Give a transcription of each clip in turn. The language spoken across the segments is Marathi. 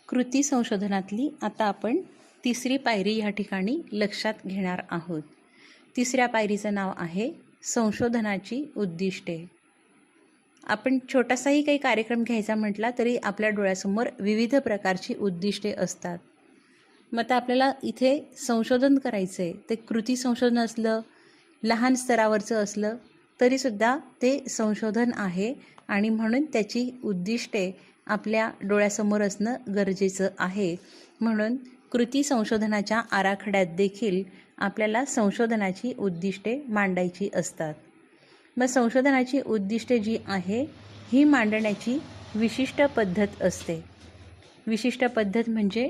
कृती संशोधनातली आता आपण तिसरी पायरी या ठिकाणी लक्षात घेणार आहोत. तिसऱ्या पायरीचं नाव आहे संशोधनाची उद्दिष्टे. आपण छोटासाही काही कार्यक्रम घ्यायचा म्हटला तरी आपल्या डोळ्यासमोर विविध प्रकारची उद्दिष्टे असतात. मग आता आपल्याला इथे संशोधन करायचं आहे, ते कृती संशोधन असलं, लहान स्तरावरचं असलं तरीसुद्धा ते संशोधन आहे आणि म्हणून त्याची उद्दिष्टे आपल्या डोळ्यासमोर असणं गरजेचं आहे. म्हणून कृती संशोधनाच्या आराखड्यात देखील आपल्याला संशोधनाची उद्दिष्टे मांडायची असतात. मग संशोधनाची उद्दिष्टे जी आहे ही मांडण्याची विशिष्ट पद्धत असते. विशिष्ट पद्धत म्हणजे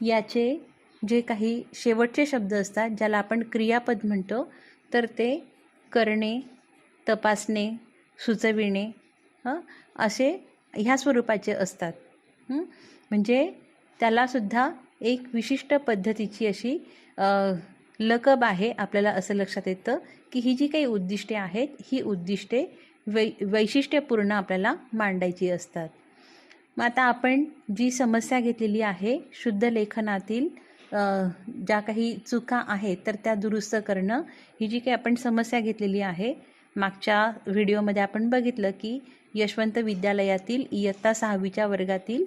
याचे जे काही शेवटचे शब्द असतात ज्याला आपण क्रियापद म्हणतो, तर ते करणे, तपासणे, सुचविणे असे ह्या स्वरूपाचे असतात. म्हणजे त्यालासुद्धा एक विशिष्ट पद्धतीची अशी लकब आहे. आपल्याला असं लक्षात येतं की ही जी काही उद्दिष्टे आहेत ही उद्दिष्टे वैशिष्ट्यपूर्ण आपल्याला मांडायची असतात. मग आता आपण जी समस्या घेतलेली आहे शुद्ध लेखनातील ज्या काही चुका आहेत तर त्या दुरुस्त करणं, ही जी काही आपण समस्या घेतलेली आहे, मागच्या व्हिडिओमध्ये आपण बघितलं की यशवंत विद्यालयातील इयत्ता 6वीच्या वर्गातील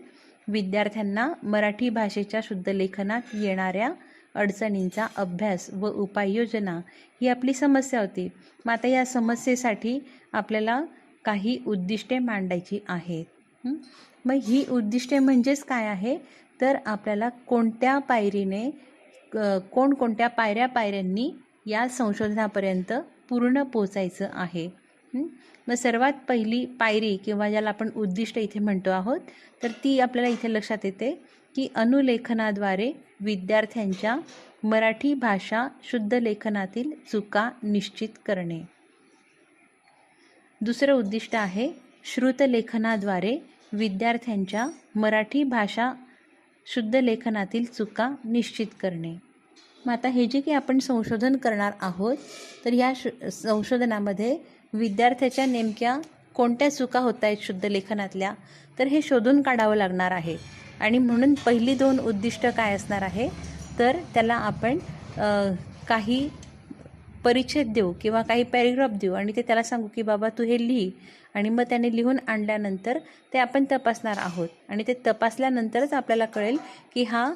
विद्यार्थ्यांना मराठी भाषेच्या शुद्ध लेखनात येणाऱ्या अडचणींचा अभ्यास व उपाययोजना ही आपली समस्या होती. मग आता या समस्येसाठी आपल्याला काही उद्दिष्टे मांडायची आहेत. मग ही उद्दिष्टे म्हणजेच काय आहे, तर आपल्याला कोणत्या पायरीने कोणकोणत्या पायऱ्यांनी या संशोधनापर्यंत पूर्ण पोचायचं आहे. मग सर्वात पहिली पायरी किंवा ज्याला आपण उद्दिष्ट इथे म्हणतो आहोत, तर ती आपल्याला इथे लक्षात येते की अनुलेखनाद्वारे विद्यार्थ्यांच्या मराठी भाषा शुद्ध लेखनातील चुका निश्चित करणे. दुसरं उद्दिष्ट आहे श्रुतलेखनाद्वारे विद्यार्थ्यांच्या मराठी भाषा शुद्ध लेखनातील चुका निश्चित करणे. मग आता हे जे काही आपण संशोधन करणार आहोत, तर ह्या संशोधनामध्ये विद्यार्थ्याच्या नेमक्या कोणत्या चुका होत आहेत शुद्ध लेखनातल्या, तर हे शोधून काढावं लागणार आहे. आणि म्हणून पहिली 2 उद्दिष्ट काय असणार आहे, तर त्याला आपण काही परिच्छेद देऊ किंवा काही पॅरेग्राफ देऊ आणि ते त्याला सांगू की बाबा तू हे लिही, आणि मग त्याने लिहून आणल्यानंतर ते आपण तपासणार आहोत. आणि ते तपासल्यानंतरच आपल्याला कळेल की हा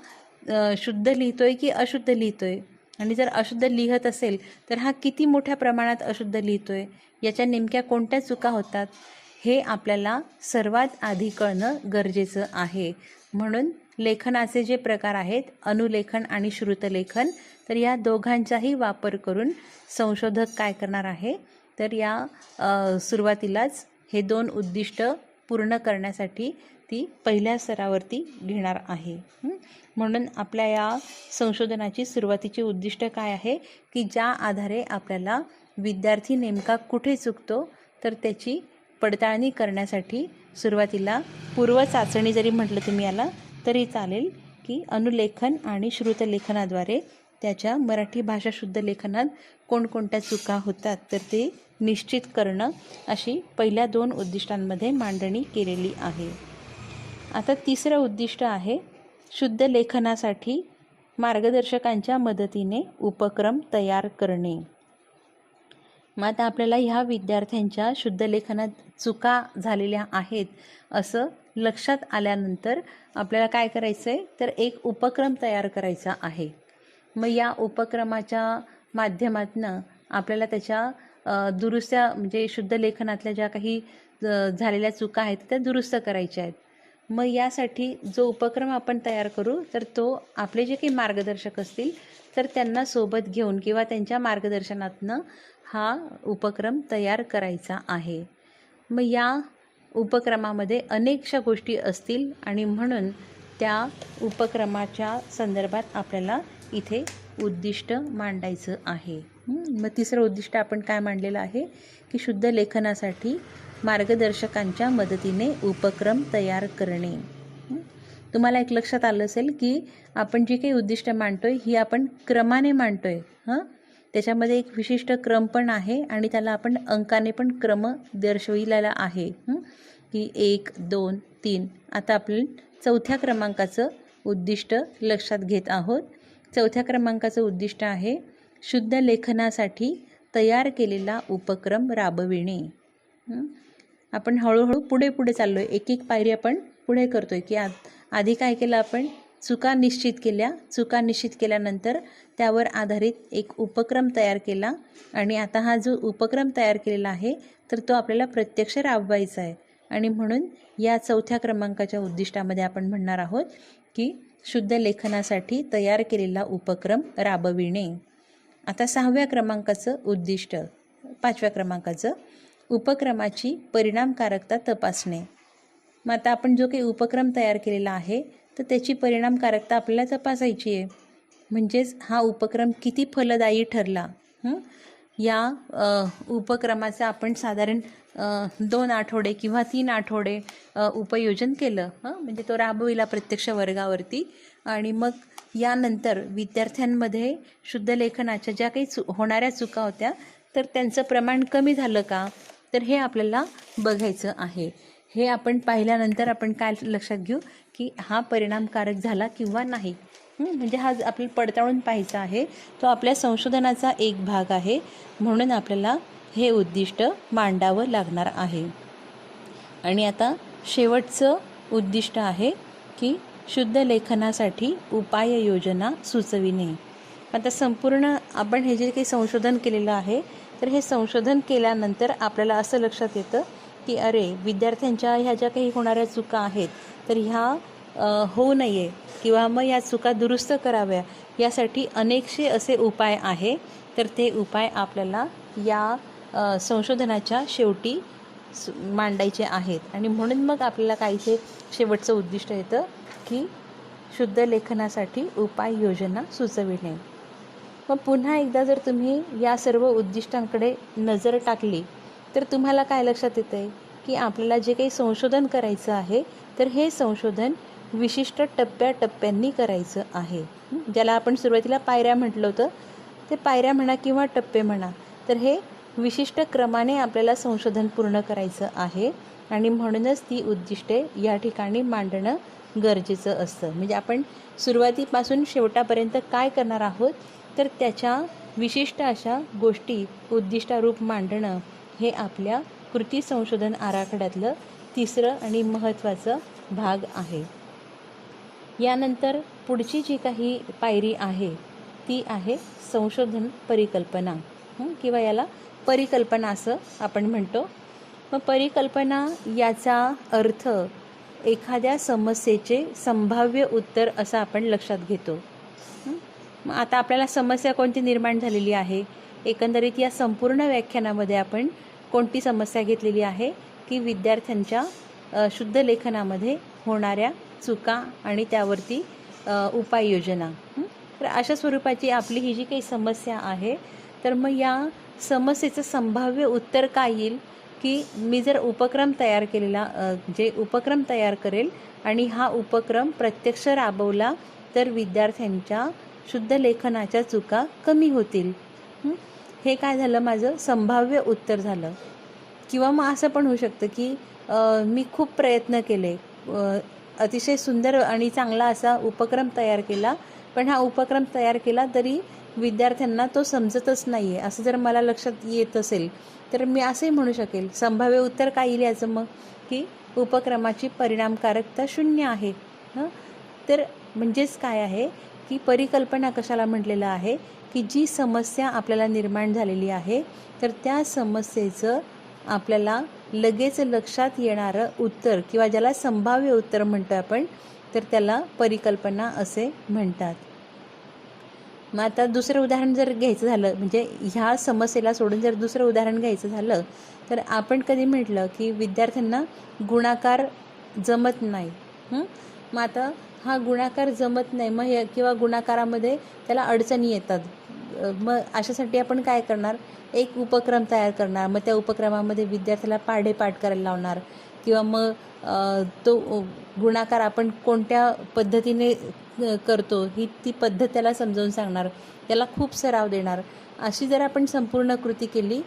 शुद्ध लिहितोय की अशुद्ध लिहितोय, आणि जर अशुद्ध लिहत असेल तर हा किती मोठ्या प्रमाणात अशुद्ध लिहितोय, याच्या नेमक्या कोणत्या चुका होतात हे आपल्याला सर्वात आधी कळणं गरजेचं आहे. म्हणून लेखनाचे जे प्रकार आहेत अनुलेखन आणि श्रुतलेखन, तर या दोघांचाही वापर करून संशोधक काय करणार आहे, तर या सुरुवातीलाच हे 2 उद्दिष्ट पूर्ण करण्यासाठी ती पहिल्या स्तरावरती घेणार आहे. म्हणून आपल्या या संशोधनाची सुरुवातीची उद्दिष्ट काय आहे की ज्या आधारे आपल्याला विद्यार्थी नेमका कुठे चुकतो तर त्याची पडताळणी करण्यासाठी सुरुवातीला पूर्वचाचणी जरी म्हटलं तुम्ही याला तरी चालेल, की अनुलेखन आणि श्रुतलेखनाद्वारे त्याच्या मराठी भाषा शुद्ध लेखनात कोणकोणत्या चुका होतात तर ते निश्चित करणं, अशी पहिल्या 2 उद्दिष्टांमध्ये मांडणी केलेली आहे. आता तिसरं उद्दिष्ट आहे शुद्ध लेखनासाठी मार्गदर्शकांच्या मदतीने उपक्रम तयार करणे. मग आता आपल्याला ह्या विद्यार्थ्यांच्या शुद्ध लेखनात चुका झालेल्या आहेत असं लक्षात आल्यानंतर आपल्याला काय करायचं आहे, तर एक उपक्रम तयार करायचा आहे. मग या उपक्रमाच्या माध्यमातून आपल्याला त्याच्या दुरुस्त्या म्हणजे शुद्ध लेखनातल्या ज्या काही झालेल्या चुका आहेत त्या दुरुस्त करायच्या आहेत. मग यासाठी जो उपक्रम आपण तयार करू तर तो आपले जे काही मार्गदर्शक असतील तर त्यांना सोबत घेऊन किंवा त्यांच्या मार्गदर्शनातनं हा उपक्रम तयार करायचा आहे. मग या उपक्रमामध्ये अनेकशा गोष्टी असतील आणि म्हणून त्या उपक्रमाच्या संदर्भात आपल्याला इथे उद्दिष्ट मांडायचं आहे. मग तिसरं उद्दिष्ट आपण काय मांडलेलं आहे की शुद्ध लेखनासाठी मार्गदर्शकांच्या मदतीने उपक्रम तयार करणे. तुम्हाला एक लक्षात आलं असेल की आपण जी काही उद्दिष्ट मांडतोय ही आपण क्रमाने मांडतोय. त्याच्यामध्ये एक विशिष्ट क्रम पण आहे आणि त्याला आपण अंकाने पण क्रम दर्शविलेला आहे की 1, 2, 3. आता आपण चौथ्या क्रमांकाचं उद्दिष्ट लक्षात घेत आहोत. चौथ्या क्रमांकाचं उद्दिष्ट आहे शुद्ध लेखनासाठी तयार केलेला उपक्रम राबविणे. आपण हळूहळू पुढे चाललो आहे. एक पायरी आपण पुढे करतो आहे की आधी काय केलं आपण, चुका निश्चित केल्या. चुका निश्चित केल्यानंतर त्यावर आधारित एक उपक्रम तयार केला आणि आता हा जो उपक्रम तयार केलेला आहे तर तो आपल्याला प्रत्यक्ष राबवायचा आहे. आणि म्हणून या चौथ्या क्रमांकाच्या उद्दिष्टामध्ये आपण म्हणणार आहोत की शुद्ध लेखनासाठी तयार केलेला उपक्रम राबविणे. आता 6व्या क्रमांकाचं उद्दिष्ट, 5व्या क्रमांकाचं उपक्रमाची परिणामकारकता तपासणे. मग आता आपण जो काही उपक्रम तयार केलेला आहे तर त्याची परिणामकारकता आपल्याला तपासायची आहे. म्हणजेच हा उपक्रम किती फलदायी ठरला. या उपक्रमाचं आपण साधारण 2 आठवडे किंवा 3 आठवडे उपयोजन केलं, म्हणजे तो राबविला प्रत्यक्ष वर्गावरती. आणि मग यानंतर विद्यार्थ्यांमध्ये शुद्ध लेखनाच्या ज्या काही होणाऱ्या चुका होत्या तर त्यांचं प्रमाण कमी झालं का, तर हे आपल्याला बघायचं आहे. हे आपण पाहिल्यानंतर आपण काय लक्षात घेऊ की हा परिणामकारक झाला किंवा नाही. म्हणजे हा आपल्याला पडताळून पाहायचा आहे. तो आपल्या संशोधनाचा एक भाग आहे. म्हणून आपल्याला हे उद्दिष्ट मांडावं लागणार आहे. आणि आता शेवटचं उद्दिष्ट आहे की शुद्ध लेखनासाठी उपाययोजना सुचविणे. आता संपूर्ण आपण हे जे काही संशोधन केलेलं आहे तर हे संशोधन केल्यानंतर आपल्याला असं लक्षात येतं की अरे, विद्यार्थ्यांच्या ह्या ज्या काही होणाऱ्या चुका आहेत तर ह्या होऊ नये किंवा मग या चुका दुरुस्त कराव्या यासाठी अनेकसे असे उपाय आहे. तर ते उपाय आपल्याला या संशोधनाच्या शेवटी मांडायचे आहेत. आणि म्हणून मग आपल्याला काहीसे शेवटचं उद्दिष्ट येतं की शुद्ध लेखनासाठी उपाययोजना सुचविणे. मग पुन्हा एकदा जर तुम्ही या सर्व उद्दिष्टांकडे नजर टाकली तर तुम्हाला काय लक्षात येतं आहे की आपल्याला जे काही संशोधन करायचं आहे तर हे संशोधन विशिष्ट टप्प्याटप्प्यांनी करायचं आहे. ज्याला आपण सुरुवातीला पायऱ्या म्हटलं होतं, ते पायऱ्या म्हणा किंवा टप्पे म्हणा, तर हे विशिष्ट क्रमाने आपल्याला संशोधन पूर्ण करायचं आहे. आणि म्हणूनच ती उद्दिष्टे या ठिकाणी मांडणं गरजेचं असतं. म्हणजे आपण सुरुवातीपासून शेवटापर्यंत काय करणार आहोत तर त्याच्या विशिष्ट अशा गोष्टी उद्दिष्टारूप मांडणं हे आपल्या कृती संशोधन आराखड्यातलं तिसरं आणि महत्त्वाचं भाग आहे. यानंतर पुढची जी काही पायरी आहे ती आहे संशोधन परिकल्पना, किंवा याला परिकल्पना असं आपण म्हणतो. मग परिकल्पना याचा अर्थ एखाद्या समस्येचे संभाव्य उत्तर असं आपण लक्षात घेतो. मग आता आपल्याला समस्या कोणती निर्माण झालेली आहे, एकंदरीत या संपूर्ण व्याख्यानामध्ये आपण कोणती समस्या घेतलेली आहे की विद्यार्थ्यांच्या शुद्ध लेखनामध्ये होणाऱ्या चुका आणि त्यावरती उपाययोजना. तर अशा स्वरूपाची आपली ही जी काही समस्या आहे तर मग या समस्येचं संभाव्य उत्तर काय येईल की मी जर उपक्रम तयार केलेला जे उपक्रम तयार करेल आणि हा उपक्रम प्रत्यक्ष राबवला तर विद्यार्थ्यांच्या शुद्ध लेखनाच्या चुका कमी होतील. हे काय झालं, माझं संभाव्य उत्तर झालं. किंवा मग असं पण होऊ शकतं की मी खूप प्रयत्न केले, अतिशय सुंदर आणि चांगला असा उपक्रम तयार केला, पण हा उपक्रम तयार केला तरी विद्यार्थ्यांना तो समजतच नाही आहे असं जर मला लक्षात येत असेल तर मी असंही म्हणू शकेल संभाव्य उत्तर काय येईल याचं मग की उपक्रमाची परिणामकारकता 0 आहे. तर म्हणजेच काय आहे की परिकल्पना कशाला म्हटलेलं आहे की जी समस्या आपल्याला निर्माण झालेली आहे तर त्या समस्येचं आपल्याला लगेच लक्षात येणारं उत्तर किंवा ज्याला संभाव्य उत्तर म्हणतो आपण तर त्याला परिकल्पना असे म्हणतात. मग आता दुसरं उदाहरण जर घ्यायचं झालं, म्हणजे ह्या समस्येला सोडून जर दुसरं उदाहरण घ्यायचं झालं तर आपण कधी म्हटलं की विद्यार्थ्यांना गुणाकार जमत नाही. मग आता हा गुणाकार जमत नाही मग हे किंवा गुणाकारामध्ये त्याला अडचणी येतात. मग अशासाठी आपण काय करणार, एक उपक्रम तयार करणार. मग त्या उपक्रमामध्ये विद्यार्थ्याला पाढेपाठ करायला लावणार किंवा मग तो गुणाकार आपण कोणत्या पद्धतीने करतो ही ती पद्धत त्याला समजावून सांगणार, त्याला खूप सराव देणार. अशी जर आपण संपूर्ण कृती केली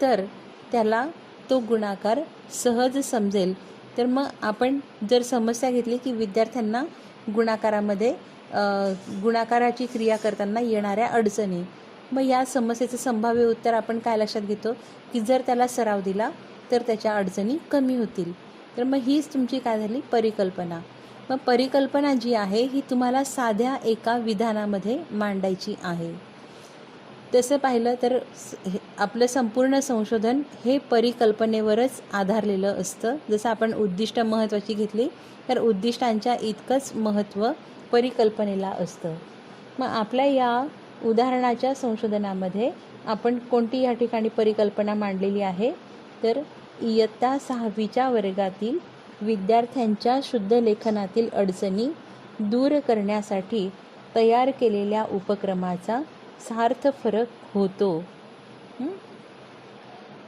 तर त्याला तो गुणाकार सहज समजेल तर मग आपण जर समस्या घेतली की विद्यार्थ्यांना गुणाकाराची क्रिया करताना येणाऱ्या अडचणी, मग या समस्येचं संभाव्य उत्तर आपण काय लक्षात घेतो की जर त्याला सराव दिला तर त्याच्या अडचणी कमी होतील. तर मग हीच तुमची काय झाली परिकल्पना. मग परिकल्पना जी आहे ही तुम्हाला साध्या एका विधानामध्ये मांडायची आहे. तसं पाहिलं तर आपलं संपूर्ण संशोधन हे परिकल्पनेवरच आधारलेलं असतं. जसं आपण उद्दिष्ट महत्त्वाची घेतली तर उद्दिष्टांच्या इतकंच महत्त्व परिकल्पनेला असतं. मग आपल्या या उदाहरणाच्या संशोधनामध्ये आपण कोणती या ठिकाणी परिकल्पना मांडलेली आहे तर इयत्ता 6वीच्या वर्गातील विद्यार्थ्यांच्या शुद्ध लेखनातील अडचणी दूर करण्यासाठी तयार केलेल्या उपक्रमाचा सार्थ फरक होतो.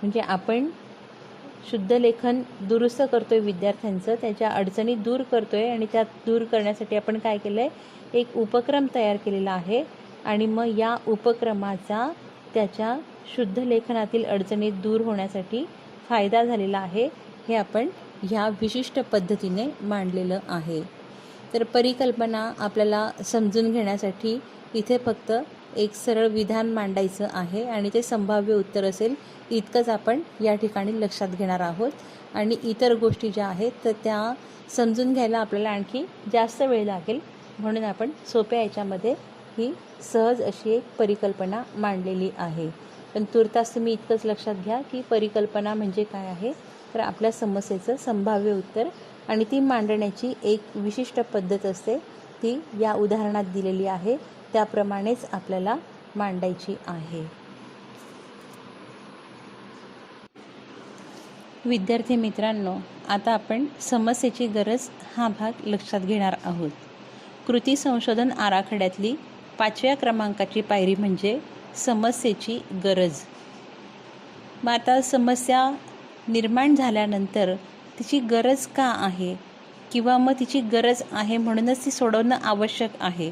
म्हणजे आपण शुद्ध लेखन दुरुस्त करतोय विद्यार्थ्यांचं, त्याच्या अडचणी दूर करतोय आणि त्या दूर करण्यासाठी आपण काय केलं आहे, एक उपक्रम तयार केलेला आहे आणि मग या उपक्रमाचा त्याच्या शुद्ध लेखनातील अडचणी दूर होण्यासाठी फायदा झालेला आहे, हे आपण ह्या विशिष्ट पद्धतीने मांडलेलं आहे. तर परिकल्पना आपल्याला समजून घेण्यासाठी इथे फक्त एक सरळ विधान मांडायचं आहे आणि ते संभाव्य उत्तर असेल इतकंच आपण या ठिकाणी लक्षात घेणार आहोत. आणि इतर गोष्टी ज्या आहेत तर त्या समजून घ्यायला आपल्याला आणखी जास्त वेळ लागेल, म्हणून आपण सोप्या याच्यामध्ये ही सहज अशी एक परिकल्पना मांडलेली आहे. पण तुर्तास तुम्ही इतकंच लक्षात घ्या की परिकल्पना म्हणजे काय आहे, तर आपल्या समस्येचं संभाव्य उत्तर आणि ती मांडण्याची एक विशिष्ट पद्धत असते, ती या उदाहरणात दिलेली आहे त्याप्रमाणेच आपल्याला मांडायची आहे. विद्यार्थी मित्रांनो, आता आपण समस्येची गरज हा भाग लक्षात घेणार आहोत. कृती संशोधन आराखड्यातली 5व्या क्रमांकाची पायरी म्हणजे समस्येची गरज. मग आता समस्या निर्माण झाल्यानंतर तिची गरज का आहे किंवा मग तिची गरज आहे म्हणूनच ती सोडवणं आवश्यक आहे.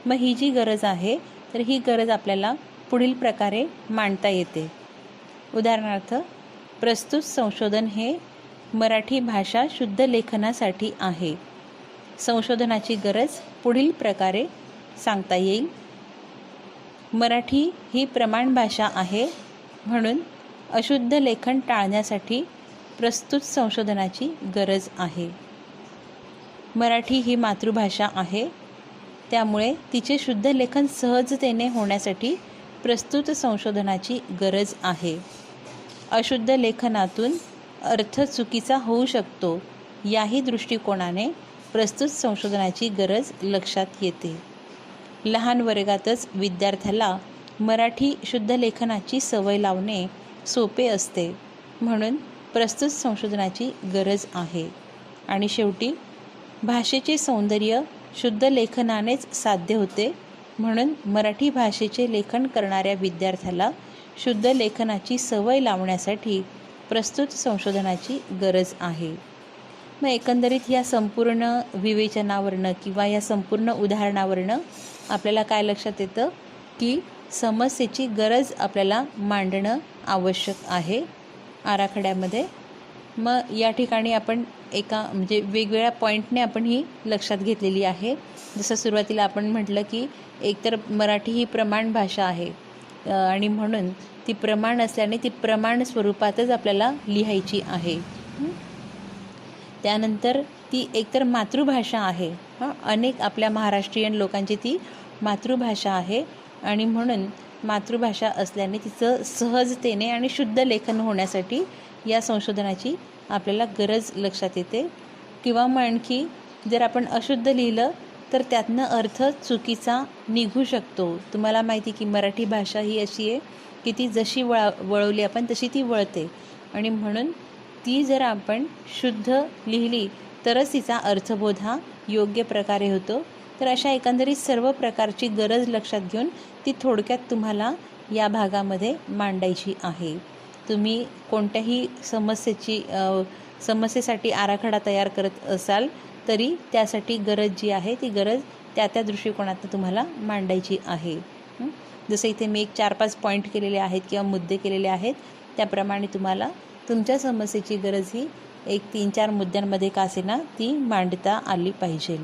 मग ही जी गरज आहे तर ही गरज आपल्याला पुढील प्रकारे मांडता येते. उदाहरणार्थ, प्रस्तुत संशोधन हे मराठी भाषा शुद्ध लेखनासाठी आहे. संशोधनाची गरज पुढील प्रकारे सांगता येईल. मराठी ही प्रमाण भाषा आहे, म्हणून अशुद्ध लेखन टाळण्यासाठी प्रस्तुत संशोधनाची गरज आहे. मराठी ही मातृभाषा आहे, त्यामुळे तिचे शुद्ध लेखन सहजतेने होण्यासाठी प्रस्तुत संशोधनाची गरज आहे. अशुद्ध लेखनातून अर्थ चुकीचा होऊ शकतो, याही दृष्टिकोनाने प्रस्तुत संशोधनाची गरज लक्षात येते. लहान वर्गातच विद्यार्थ्याला मराठी शुद्ध लेखनाची सवय लावणे सोपे असते, म्हणून प्रस्तुत संशोधनाची गरज आहे. आणि शेवटी भाषेचे सौंदर्य शुद्ध लेखनानेच साध्य होते, म्हणून मराठी भाषेचे लेखन करणाऱ्या विद्यार्थ्याला शुद्ध लेखनाची सवय लावण्यासाठी प्रस्तुत संशोधनाची गरज आहे. मग एकंदरीत या संपूर्ण विवेचनावरनं किंवा या संपूर्ण उदाहरणावरनं आपल्याला काय लक्षात येतं की समस्येची गरज आपल्याला मांडणं आवश्यक आहे आराखड्यामध्ये. मग या ठिकाणी आपण म्हणजे वेगवेगळ्या पॉईंटने आपण ही लक्षात घेतलेली आहे. जसं सुरुवातीला आपण म्हटलं की एकतर मराठी ही प्रमाण भाषा आहे आणि म्हणून ती प्रमाण असल्याने ती प्रमाण स्वरूपातच आपल्याला लिहायची आहे. त्यानंतर ती एकतर मातृभाषा आहे, अनेक आपल्या महाराष्ट्रीयन लोकांची ती मातृभाषा आहे आणि म्हणून मातृभाषा असल्याने तिचं सहजतेने आणि शुद्ध लेखन होण्यासाठी या संशोधनाची आपल्याला गरज लक्षात येते. किंवा मग आणखी जर आपण अशुद्ध लिहिलं तर त्यातनं अर्थ चुकीचा निघू शकतो. तुम्हाला माहिती की मराठी भाषा ही अशी आहे की ती जशी वळवली आपण तशी ती वळते आणि म्हणून ती जर आपण शुद्ध लिहिली तरच तिचा अर्थबोध हा योग्य प्रकारे होतो. तर अशा एकंदरीत सर्व प्रकारची गरज लक्षात घेऊन ती थोडक्यात तुम्हाला या भागामध्ये मांडायची आहे. तुम्ही कोणत्याही समस्येसाठी आराखडा तयार करत असाल तरी त्यासाठी गरज जी आहे ती गरज त्या दृष्टिकोनातून तुम्हाला मांडायची आहे. जसं इथे मी एक 4-5 पॉईंट केलेले आहेत किंवा मुद्दे केलेले आहेत, त्याप्रमाणे तुम्हाला तुमच्या समस्येची गरज ही एक 3-4 मुद्द्यांमध्ये का असेना ती मांडता आली पाहिजे.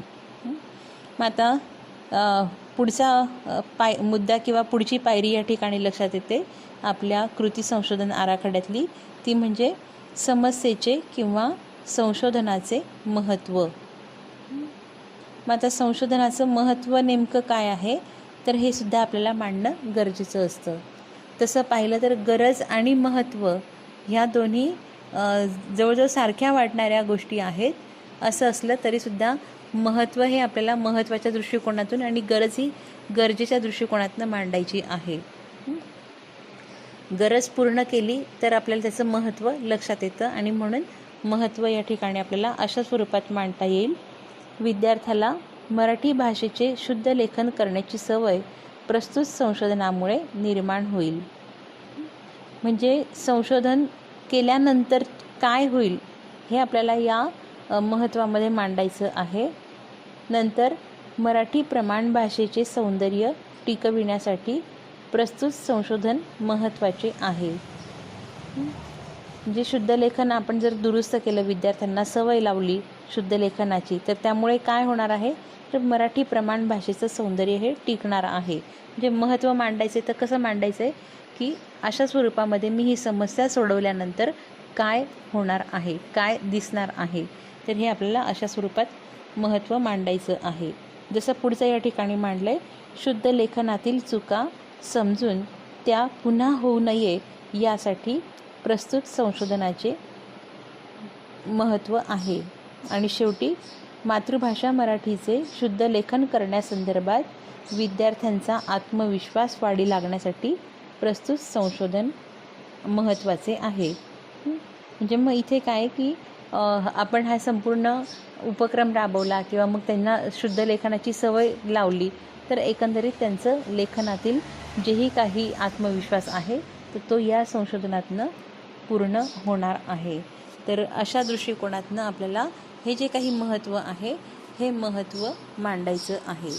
मग आता पुढचा मुद्दा किंवा पुढची पायरी या ठिकाणी लक्षात येते आपल्या कृती संशोधन आराखड्यातली, ती म्हणजे समस्येचे किंवा संशोधनाचे महत्त्व. मग आता संशोधनाचं महत्त्व नेमकं काय आहे, तर हे सुद्धा आपल्याला मांडणं गरजेचं असतं. तसं पाहिलं तर गरज आणि महत्त्व ह्या दोन्ही जवळजवळ सारख्या वाटणाऱ्या गोष्टी आहेत. असं असलं तरीसुद्धा महत्त्व हे आपल्याला महत्त्वाच्या दृष्टिकोनातून आणि गरज ही गरजेच्या दृष्टिकोनातून मांडायची आहे. गरज पूर्ण केली तर आपल्याला त्याचं महत्त्व लक्षात येतं आणि म्हणून महत्त्व या ठिकाणी आपल्याला अशा स्वरूपात मांडता येईल. विद्यार्थ्याला मराठी भाषेचे शुद्ध लेखन करण्याची सवय प्रस्तुत संशोधनामुळे निर्माण होईल. म्हणजे संशोधन केल्यानंतर काय होईल हे आपल्याला या महत्त्वामध्ये मांडायचं आहे. नंतर मराठी प्रमाण भाषेचे सौंदर्य टिकविण्यासाठी प्रस्तुत संशोधन महत्त्वाचे आहे. म्हणजे शुद्ध लेखन आपण जर दुरुस्त केलं, विद्यार्थ्यांना सवय लावली शुद्ध लेखनाची, तर त्यामुळे काय होणार आहे, तर मराठी प्रमाण भाषेचं सौंदर्य हे टिकणार आहे. म्हणजे महत्त्व मांडायचे तर कसं मांडायचं आहे की अशा स्वरूपामध्ये मी ही समस्या सोडवल्यानंतर काय होणार आहे, काय दिसणार आहे, तर हे आपल्याला अशा स्वरूपात महत्त्व मांडायचं आहे. जसं पुढचं या ठिकाणी मांडलं आहे, शुद्ध लेखनातील चुका समजून त्या पुन्हा होऊ नये यासाठी प्रस्तुत संशोधनाचे महत्त्व आहे. आणि शेवटी मातृभाषा मराठीचे शुद्ध लेखन करण्यासंदर्भात विद्यार्थ्यांचा आत्मविश्वास वाढी लागण्यासाठी प्रस्तुत संशोधन महत्त्वाचे आहे. म्हणजे मग इथे काय की आपण हा संपूर्ण उपक्रम राबवला किंवा मग त्यांना शुद्ध लेखनाची सवय लावली, तर एकंदरीत त्यांचं लेखनातील जेही काही आत्मविश्वास आहे तर तो या संशोधनातनं पूर्ण होणार आहे. तर अशा दृष्टिकोनातनं आपल्याला हे जे काही महत्त्व आहे हे महत्त्व मांडायचं आहे.